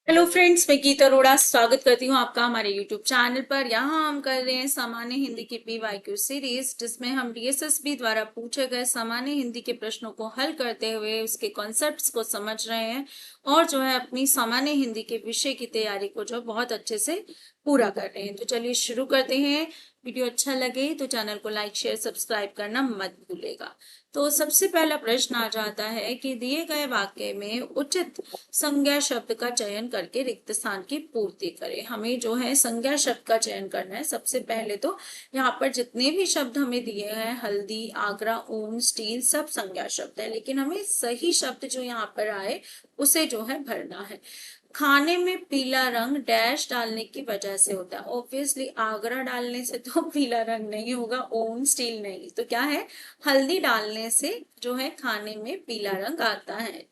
Hello friends, मैं गीता अरोड़ा स्वागत करती हूँ आपका हमारे यूट्यूब चैनल पर। यहाँ हम कर रहे हैं सामान्य हिंदी की पीवाईक्यू सीरीज, जिसमें हम डीएसएसबी द्वारा पूछे गए सामान्य हिंदी के प्रश्नों को हल करते हुए उसके कॉन्सेप्ट्स को समझ रहे हैं और जो है अपनी सामान्य हिंदी के विषय की तैयारी को जो बहुत अच्छे से पूरा कर रहे हैं। तो चलिए शुरू करते हैं। वीडियो अच्छा लगे तो चैनल को लाइक शेयर सब्सक्राइब करना मत भूलेगा। तो सबसे पहला प्रश्न आ जाता है कि दिए गए वाक्य में उचित संज्ञा शब्द का चयन करके रिक्त स्थान की पूर्ति करें। हमें जो है संज्ञा शब्द का चयन करना है। सबसे पहले तो यहाँ पर जितने भी शब्द हमें दिए हैं, हल्दी, आगरा, ऊन, स्टील, सब संज्ञा शब्द है, लेकिन हमें सही शब्द जो यहाँ पर आए उसे जो है भरना है। खाने में पीला रंग डैश डालने की वजह से होता है। ऑब्वियसली आगरा डालने से तो पीला रंग नहीं होगा, ओम स्टील नहीं, तो क्या है, हल्दी डालने से जो है खाने में पीला रंग आता है।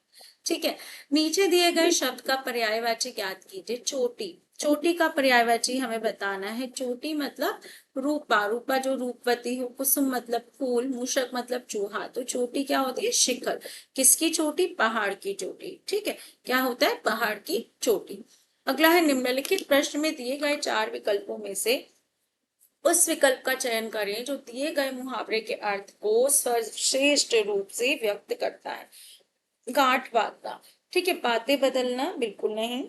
ठीक है। नीचे दिए गए शब्द का पर्यायवाची ज्ञात कीजिए। चोटी, चोटी का पर्यायवाची हमें बताना है। चोटी मतलब रूपा, रूपा जो रूपवती हो। कुसुम मतलब फूल। मूषक मतलब चूहा। तो चोटी क्या होती है, शिखर। किसकी चोटी, पहाड़ की चोटी। ठीक है, क्या होता है, पहाड़ की चोटी। अगला है, निम्नलिखित प्रश्न में दिए गए चार विकल्पों में से उस विकल्प का चयन करें जो दिए गए मुहावरे के अर्थ को सर्वश्रेष्ठ रूप से व्यक्त करता है। गांठ बांधना, ठीक है, बातें बदलना बिल्कुल नहीं,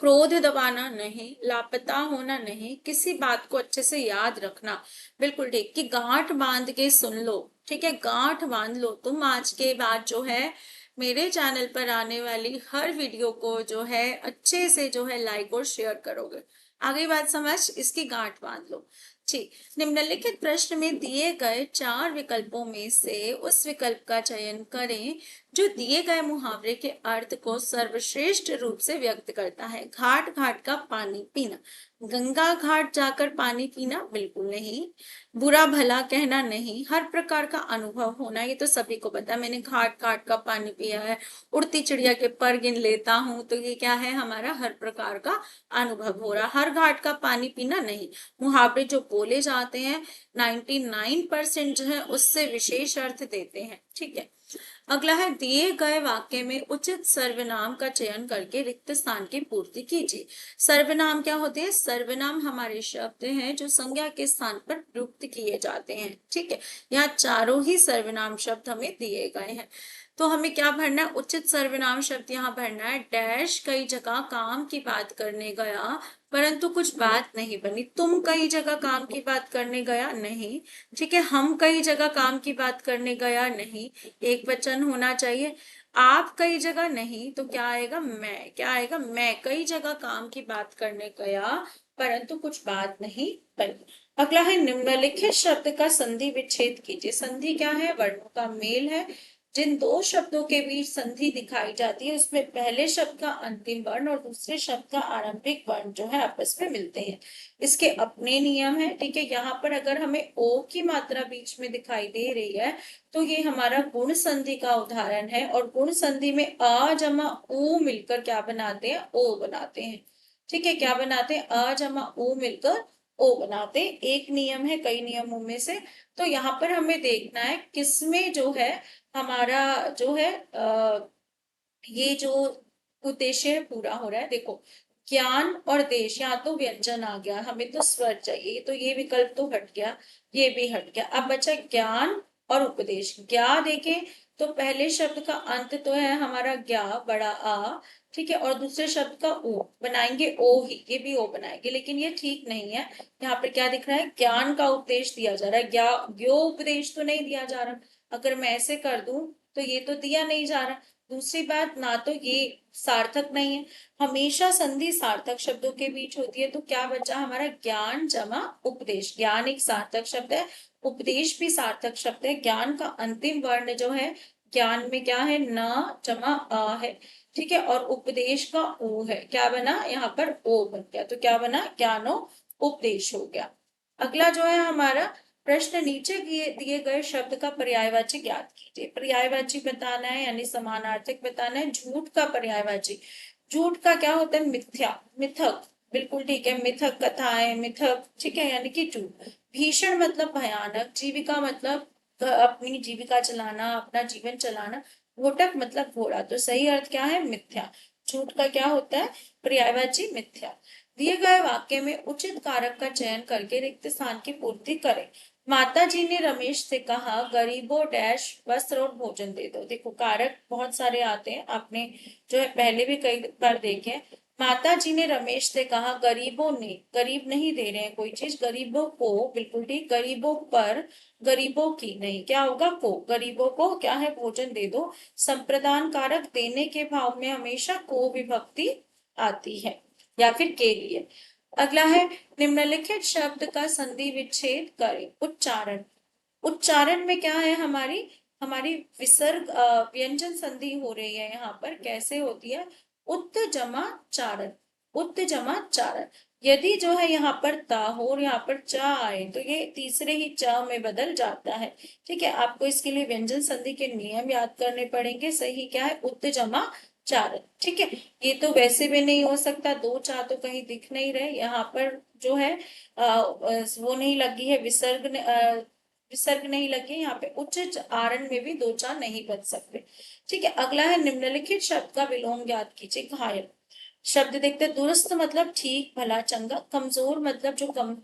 क्रोध दबाना नहीं, लापता होना नहीं, किसी बात को अच्छे से याद रखना बिल्कुल ठीक, कि गांठ बांध के सुन लो। ठीक है, गांठ बांध लो। तुम आज के बाद जो है मेरे चैनल पर आने वाली हर वीडियो को जो है अच्छे से जो है लाइक और शेयर करोगे। आगे बात समझ, इसकी गांठ बांध लो। ठीक। निम्नलिखित प्रश्न में दिए गए चार विकल्पों में से उस विकल्प का चयन करें जो दिए गए मुहावरे के अर्थ को सर्वश्रेष्ठ रूप से व्यक्त करता है। घाट घाट का पानी पीना, गंगा घाट जाकर पानी पीना बिल्कुल नहीं, बुरा भला कहना नहीं, हर प्रकार का अनुभव होना, ये तो सभी को पता है, मैंने घाट घाट का पानी पिया है, उड़ती चिड़िया के पर गिन लेता हूं, तो ये क्या है, हमारा हर प्रकार का अनुभव हो रहा। हर घाट का पानी पीना नहीं। मुहावरे जो बोले जाते हैं 99% जो है उससे विशेष अर्थ देते हैं। ठीक है। अगला है, दिए गए वाक्य में उचित सर्वनाम का चयन करके रिक्त स्थान की पूर्ति कीजिए। सर्वनाम क्या होते हैं, सर्वनाम हमारे शब्द हैं जो संज्ञा के स्थान पर प्रयुक्त किए जाते हैं। ठीक है, यहाँ चारों ही सर्वनाम शब्द हमें दिए गए हैं। तो हमें क्या भरना है, उचित सर्वनाम शब्द यहाँ भरना है। डैश कई जगह काम की बात करने गया परंतु कुछ बात नहीं बनी। तुम कई जगह काम की बात करने गया नहीं। ठीक है, हम कई जगह काम की बात करने गया नहीं, एक वचन होना चाहिए। आप कई जगह नहीं, तो क्या आएगा, मैं, क्या आएगा, मैं कई जगह काम की बात करने गया परंतु कुछ बात नहीं बनी। अगला है, निम्नलिखित शब्द का संधि विच्छेद कीजिए। संधि क्या है, वर्णों का मेल है। जिन दो शब्दों के बीच संधि दिखाई जाती है उसमें पहले शब्द का अंतिम वर्ण और दूसरे शब्द का आरंभिक वर्ण जो है आपस में मिलते हैं। इसके अपने नियम है। ठीक है, यहाँ पर अगर हमें ओ की मात्रा बीच में दिखाई दे रही है तो ये हमारा गुण संधि का उदाहरण है, और गुण संधि में आ जमा ऊ मिलकर क्या बनाते हैं, ओ बनाते हैं। ठीक है, क्या बनाते हैं, आ जमा ऊ मिलकर ओ बनाते हैं। एक नियम है कई नियमों में से। तो यहाँ पर हमें देखना है किसमें जो है हमारा जो है ये जो उद्देश्य है पूरा हो रहा है। देखो, ज्ञान और देश, यहाँ तो व्यंजन आ गया, हमें तो स्वर चाहिए, तो ये विकल्प तो हट गया, ये भी हट गया। अब बचा ज्ञान और उपदेश। ज्ञा देखें तो पहले शब्द का अंत तो है हमारा ज्ञा, बड़ा आ। ठीक है, और दूसरे शब्द का ओ बनाएंगे, ओ ही, ये भी ओ बनाएंगे, लेकिन ये ठीक नहीं है। यहाँ पर क्या दिख रहा है, ज्ञान का उपदेश दिया जा रहा है, ज्ञा ज्ञो उपदेश तो नहीं दिया जा रहा। अगर मैं ऐसे कर दूं तो ये तो दिया नहीं जा रहा। दूसरी बात, ना तो ये सार्थक नहीं है, हमेशा संधि सार्थक शब्दों के बीच होती है। तो क्या बचा हमारा, ज्ञान जमा उपदेश। ज्ञान एक सार्थक शब्द है, उपदेश भी सार्थक शब्द है। ज्ञान का अंतिम वर्ण जो है ज्ञान में क्या है, न जमा आ है। ठीक है, और उपदेश का ओ है, क्या बना यहाँ पर, ओ बन गया, तो क्या बना, ज्ञानो उपदेश हो गया। अगला जो है हमारा प्रश्न, नीचे दिए गए शब्द का पर्यायवाची ज्ञात कीजिए। पर्यायवाची बताना है यानी समानार्थक बताना है। झूठ का पर्यायवाची, झूठ का क्या होता है, मिथ्या, मिथक, बिल्कुल ठीक है, मिथक कथाएं, मिथक, ठीक है, यानी कि झूठ। भीषण मतलब भयानक, जीविका मतलब अपनी जीविका चलाना, अपना जीवन चलाना, घोटक मतलब घोड़ा, तो सही अर्थ क्या है, मिथ्या। झूठ का क्या होता है? पर्यायवाची मिथ्या। दिए गए वाक्य में उचित कारक का चयन करके रिक्त स्थान की पूर्ति करें। माता जी ने रमेश से कहा, गरीबों डैश वस्त्र और भोजन दे दो। देखो कारक बहुत सारे आते हैं, आपने जो है पहले भी कई बार देखे हैं। माता जी ने रमेश से कहा, गरीबों ने, गरीब नहीं दे रहे हैं कोई चीज, गरीबों को, बिल्कुल ठीक, गरीबों पर, गरीबों की नहीं, क्या होगा? को, गरीबों को क्या है? भोजन दे दो। संप्रदान कारक देने के भाव में हमेशा को विभक्ति आती है या फिर के लिए। अगला है, निम्नलिखित शब्द का संधि विच्छेद करें। उच्चारण, उच्चारण में क्या है? हमारी हमारी विसर्ग व्यंजन संधि हो रही है यहाँ पर। कैसे होती है? उत जमा चारण, उत जमा चारण। यदि जो है यहाँ पर ता हो और यहाँ पर च आए तो ये तीसरे ही च में बदल जाता है। ठीक है, आपको इसके लिए व्यंजन संधि के नियम याद करने पड़ेंगे। सही क्या है? उत जमा चारण। ठीक है, ये तो वैसे भी नहीं हो सकता, दो चा तो कहीं दिख नहीं रहे यहाँ पर, जो है वो नहीं लगी है, विसर्ग नहीं लगे यहाँ पे, उच्च आरण में भी दो चार नहीं बच सकते। ठीक है, अगला है, निम्नलिखित शब्द का विलोम ज्ञात कीजिए। घायल शब्द देखते हैं। दुरुस्त मतलब ठीक, भला, चंगा। कमजोर मतलब जो कम,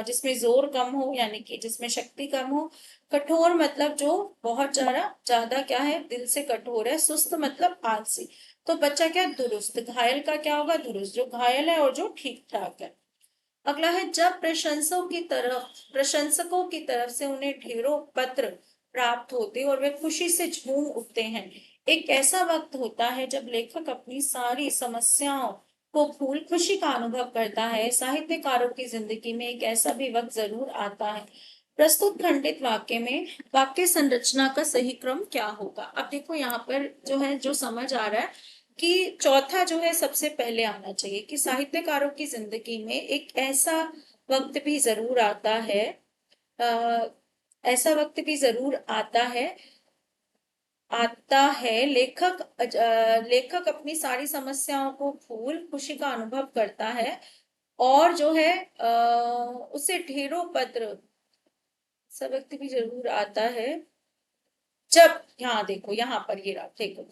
जिसमें जोर कम हो, यानी कि जिसमें शक्ति कम हो। कठोर मतलब जो बहुत ज्यादा ज्यादा क्या है? दिल से कठोर है। सुस्त मतलब आलसी। तो बच्चा क्या? दुरुस्त। घायल का क्या होगा? दुरुस्त। जो घायल है और जो ठीक ठाक है। अगला है, जब प्रशंसकों की तरफ से उन्हें ढेरों पत्र प्राप्त होते और वे खुशी से झूम उठते हैं। एक ऐसा वक्त होता है जब लेखक अपनी सारी समस्याओं को भूल खुशी का अनुभव करता है। साहित्यकारों की जिंदगी में एक ऐसा भी वक्त जरूर आता है। प्रस्तुत खंडित वाक्य में वाक्य संरचना का सही क्रम क्या होगा? अब देखो यहाँ पर जो है, जो समझ आ रहा है कि चौथा जो है सबसे पहले आना चाहिए, कि साहित्यकारों की जिंदगी में एक ऐसा वक्त भी जरूर आता है, आ, ऐसा वक्त भी जरूर आता है, लेखक अपनी सारी समस्याओं को भूल खुशी का अनुभव करता है, और जो है उसे ढेरों पत्र, ऐसा वक्त भी जरूर आता है जब, यहाँ देखो यहाँ पर ये रहा, देखो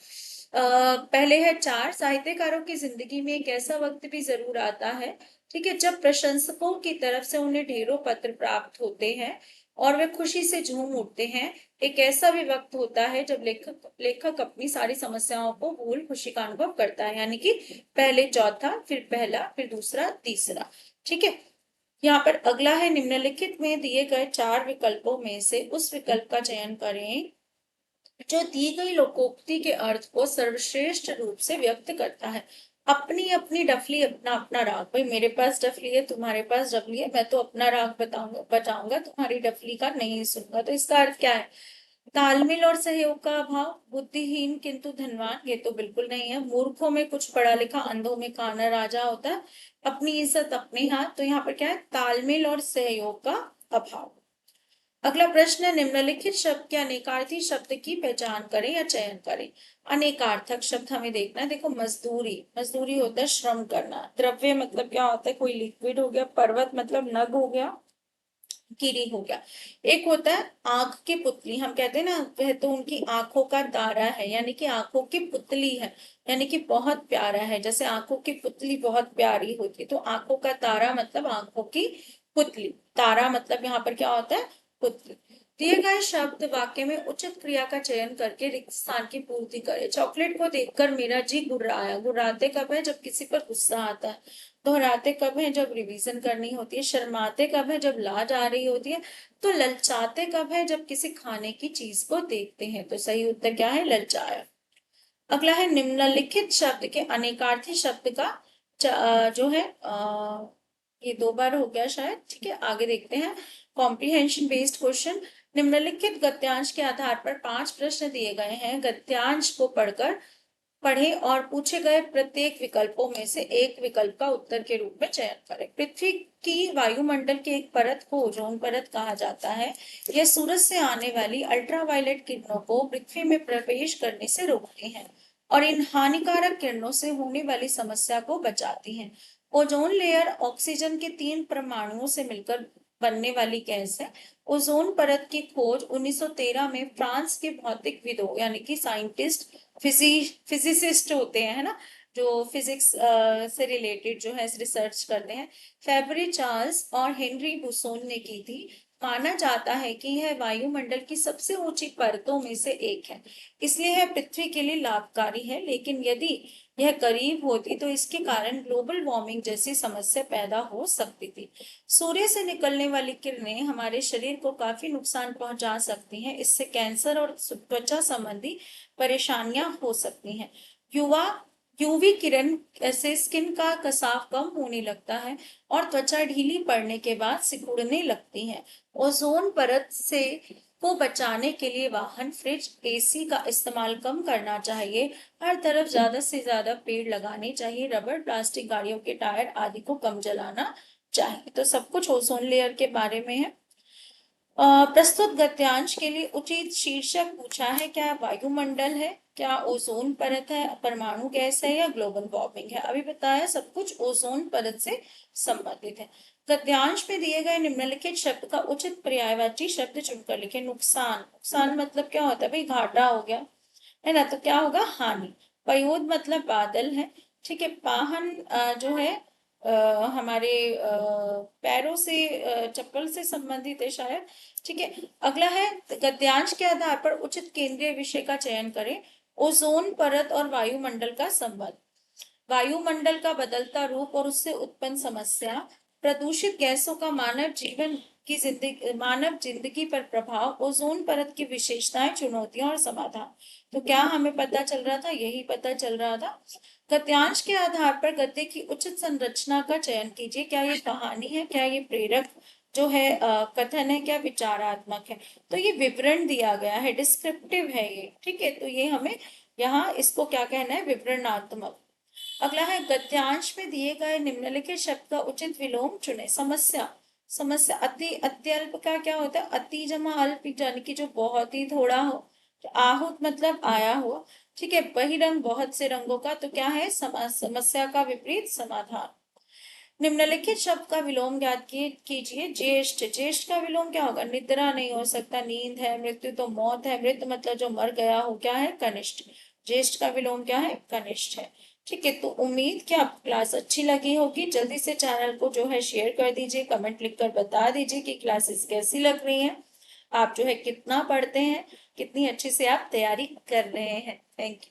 पहले है चार, साहित्यकारों की जिंदगी में एक ऐसा वक्त भी जरूर आता है, ठीक है, जब प्रशंसकों की तरफ से उन्हें ढेरों पत्र प्राप्त होते हैं और वे खुशी से झूम उठते हैं। एक ऐसा भी वक्त होता है जब लेखक लेखक अपनी सारी समस्याओं को भूल खुशी का अनुभव करता है, यानी कि पहले चौथा, फिर पहला, फिर दूसरा, तीसरा। ठीक है, यहाँ पर अगला है, निम्नलिखित में दिए गए चार विकल्पों में से उस विकल्प का चयन करें जो दी गई लोकोक्ति के अर्थ को सर्वश्रेष्ठ रूप से व्यक्त करता है। अपनी अपनी डफली, अपना अपना राग। भाई मेरे पास डफली है, तुम्हारे पास डफली है, मैं तो अपना राग बताऊंगा, तुम्हारी डफली का नहीं सुनूंगा। तो इसका अर्थ क्या है? तालमेल और सहयोग का अभाव, बुद्धिहीन किंतु धनवान, ये तो बिल्कुल नहीं है। मूर्खों में कुछ पढ़ा लिखा, अंधों में काना राजा होता है। अपनी इज्जत अपने हाथ, तो यहाँ पर क्या है? तालमेल और सहयोग का अभाव। अगला प्रश्न है, निम्नलिखित शब्द के अनेकार्थी शब्द की पहचान करें या चयन करें। अनेकार्थक शब्द हमें देखना है। देखो, मजदूरी, मजदूरी होता है श्रम करना। द्रव्य मतलब क्या होता है? कोई लिक्विड हो गया। पर्वत मतलब नग हो गया, गिरी हो गया। एक होता है आंख की पुतली, हम कहते हैं ना, वह तो उनकी आंखों का तारा है, यानी कि आंखों की पुतली है, यानी कि बहुत प्यारा है। जैसे आंखों की पुतली बहुत प्यारी होती है, तो आंखों का तारा मतलब आंखों की पुतली। तारा मतलब यहाँ पर क्या होता है? पुतली। दिए गए शब्द वाक्य में उचित क्रिया का चयन करके रिक्त स्थान की पूर्ति करें। चॉकलेट को देखकर मेरा जी गुर्राया। गुर्राते कब है? जब किसी पर गुस्सा आता है। दोहराते कब है? जब रिवीजन करनी होती है। शर्माते कब है? जब लाज आ रही होती है। तो ललचाते कब है? जब किसी खाने की चीज को देखते हैं। तो सही उत्तर क्या है? ललचाया। अगला है, निम्नलिखित शब्द के अनेकार्थी शब्द का जो है ये दो बार हो गया शायद। ठीक है, आगे देखते हैं। Comprehension based question. निम्नलिखित गद्यांश के आधार पर 5 प्रश्न दिए गए हैं। गद्यांश को पढ़े और पूछे गए प्रत्येक विकल्पों में से एक विकल्प का उत्तर के रूप में चयन करें। पृथ्वी की वायुमंडल की एक परत को ओजोन परत कहा जाता है। यह सूरज से आने वाली अल्ट्रावायलेट किरणों को पृथ्वी में प्रवेश करने से रोकती हैं और इन हानिकारक किरणों से होने वाली समस्या को बचाती हैं। ओजोन लेयर ऑक्सीजन के 3 परमाणुओं से मिलकर बनने वाली गैस है। ओजोन परत की खोज 1913 में फ्रांस के भौतिकविदों, यानी कि साइंटिस्ट, फिजिसिस्ट होते हैं, है ना, जो फिजिक्स से रिलेटेड जो है रिसर्च करते हैं, फेबरे चार्ल्स और हेनरी बुसोन ने की थी। माना जाता है कि यह वायुमंडल की सबसे ऊंची परतों में से एक है, इसलिए यह पृथ्वी के लिए लाभकारी है। लेकिन यदि यह करीब होती तो इसके कारण ग्लोबल वार्मिंग जैसी समस्या पैदा हो सकती थी। सूर्य से निकलने वाली किरणें हमारे शरीर को काफी नुकसान पहुंचा सकती हैं। इससे कैंसर और त्वचा संबंधी परेशानियां हो सकती हैं। युवा यूवी किरण से स्किन का कसाव कम होने लगता है और त्वचा ढीली पड़ने के बाद सिकुड़ने लगती है। ओजोन परत से को बचाने के लिए वाहन, फ्रिज, एसी का इस्तेमाल कम करना चाहिए। हर तरफ ज्यादा से ज्यादा पेड़ लगाने चाहिए। रबर, प्लास्टिक, गाड़ियों के टायर आदि को कम जलाना चाहिए। तो सब कुछ ओजोन लेयर के बारे में है। प्रस्तुत गद्यांश के लिए उचित शीर्षक पूछा है। क्या वायुमंडल है, क्या ओजोन परत है, परमाणु गैस है, या ग्लोबल वार्मिंग है? अभी बताया सब कुछ ओजोन परत से संबंधित है। गद्यांश में दिए गए निम्नलिखित शब्द का उचित पर्यायवाची शब्द चुनकर लिखें। नुकसान, नुकसान मतलब क्या होता है भाई? घाटा हो गया है ना, तो क्या होगा? हानि। पयोद मतलब बादल है, ठीक है। पाहन जो है हमारे पैरों से, चप्पल से संबंधित है शायद, ठीक है। अगला है, गद्यांश के आधार पर उचित केंद्रीय विषय का चयन करें। ओजोन परत और वायुमंडल का संबंध, वायुमंडल का बदलता रूप और उससे उत्पन्न समस्या, प्रदूषित गैसों का मानव जिंदगी पर प्रभाव, ओजोन परत की विशेषताएं, चुनौतियां और समाधान। तो क्या हमें पता चल रहा था? यही पता चल रहा था। गद्यांश के आधार पर गद्य की उचित संरचना का चयन कीजिए। क्या ये कहानी है, क्या ये प्रेरक जो है कथन है, क्या विचारात्मक है? तो ये विवरण दिया गया है, डिस्क्रिप्टिव है ये, ठीक है। तो ये हमें यहाँ इसको क्या कहना है? विवरणात्मक। अगला है, गद्यांश में दिए गए निम्नलिखित शब्द का उचित विलोम चुने। समस्या, समस्या अति अत्यल्प का क्या होता है? अति जमा अल्प, यानी कि जो बहुत ही थोड़ा हो। तो आहूत मतलब आया हुआ, ठीक है। बहिरंग बहुत से रंगों का, तो क्या है? समस्या का विपरीत समाधान। निम्नलिखित शब्द का विलोम ज्ञात कीजिए। ज्येष्ठ, ज्येष्ठ का विलोम क्या होगा? निद्रा नहीं हो सकता, नींद है। मृत्यु तो मौत है, मृत मतलब जो मर गया हो, क्या है? कनिष्ठ। ज्येष्ठ का विलोम क्या है? कनिष्ठ है, ठीक है। तो उम्मीद कि आपको क्लास अच्छी लगी होगी। जल्दी से चैनल को जो है शेयर कर दीजिए, कमेंट लिखकर बता दीजिए कि क्लासेस कैसी लग रही हैं, आप जो है कितना पढ़ते हैं, कितनी अच्छे से आप तैयारी कर रहे हैं। Thank you.